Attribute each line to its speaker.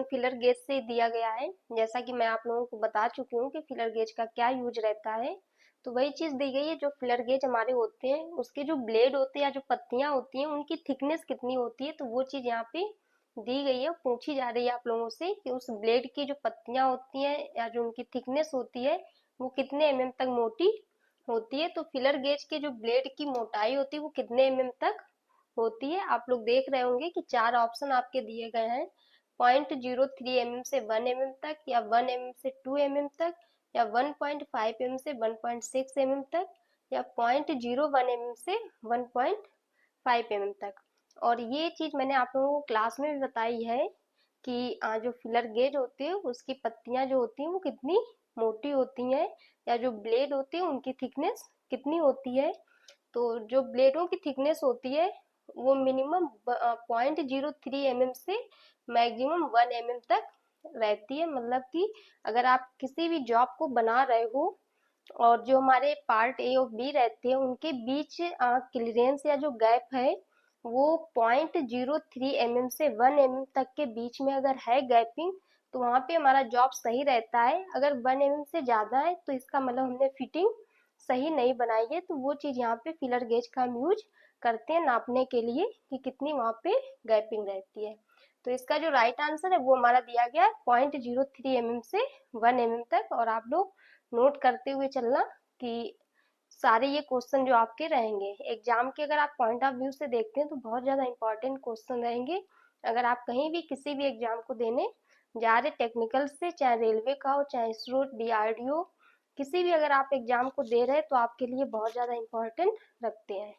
Speaker 1: Filler gauge से दिया गया है। जैसा कि मैं आप लोगों को बता चुकी हूँ कि फिलर गेज का क्या यूज रहता है, तो वही चीज दी गई है। जो फिलर गेज हमारे होते हैं उसके जो ब्लेड होते हैं या जो पत्तियां होती हैं उनकी थिकनेस कितनी होती है, तो वो चीज यहाँ पे दी गई है। पूछी जा रही है आप लोगों से कि उस ब्लेड की जो पत्तियां होती हैं या जो उनकी थिकनेस होती है वो कितने एमएम तक मोटी होती है। तो फिलर गेज के जो ब्लेड की मोटाई होती है वो कितने एमएम तक होती है। आप लोग देख रहे होंगे कि 4 ऑप्शन आपके दिए गए हैं। 0.03 mm से 1 mm तक, या 1 mm से 2 mm तक, या 1.5 mm से 1.6 mm तक, या 0.01 mm से 1.5 mm तक। और ये चीज मैंने आप लोगों को क्लास में भी बताई है कि जो फिलर गेज होती है उसकी पत्तियां जो होती हैं वो कितनी मोटी होती हैं, या जो ब्लेड होती है उनकी थिकनेस कितनी होती है। तो जो ब्लेडों की थिकनेस होती है वो मिनिमम 0.03 mm से मैक्सिमम 1 mm तक रहती है। मतलब कि अगर आप किसी भी जॉब को बना रहे हो और जो हमारे पार्ट ए और बी रहते हैं उनके बीच क्लियरेंस या जो गैप है वो 0.03 mm से 1 mm तक के बीच में अगर है गैपिंग, तो वहां पे हमारा जॉब सही रहता है। अगर 1 mm से ज्यादा है तो इसका मतलब हमने फिटिंग सही नहीं बनाई है। तो वो चीज यहाँ पे फिलर गेज का हम यूज करते हैं नापने के लिए कि कितनी वहां पे गैपिंग रहती है। तो इसका जो राइट आंसर है वो हमारा दिया गया है 0.03 mm से 1 mm तक। और आप लोग नोट करते हुए चलना कि सारे ये क्वेश्चन जो आपके रहेंगे एग्जाम के, अगर आप पॉइंट ऑफ व्यू से देखते हैं तो बहुत ज्यादा इंपॉर्टेंट क्वेश्चन रहेंगे। अगर आप कहीं भी किसी भी एग्जाम को देने जा रहे, टेक्निकल से, चाहे रेलवे का हो, चाहे इसरो, डीआरडीओ, किसी भी अगर आप एग्जाम को दे रहे हैं तो आपके लिए बहुत ज्यादा इंपॉर्टेंट रखते हैं।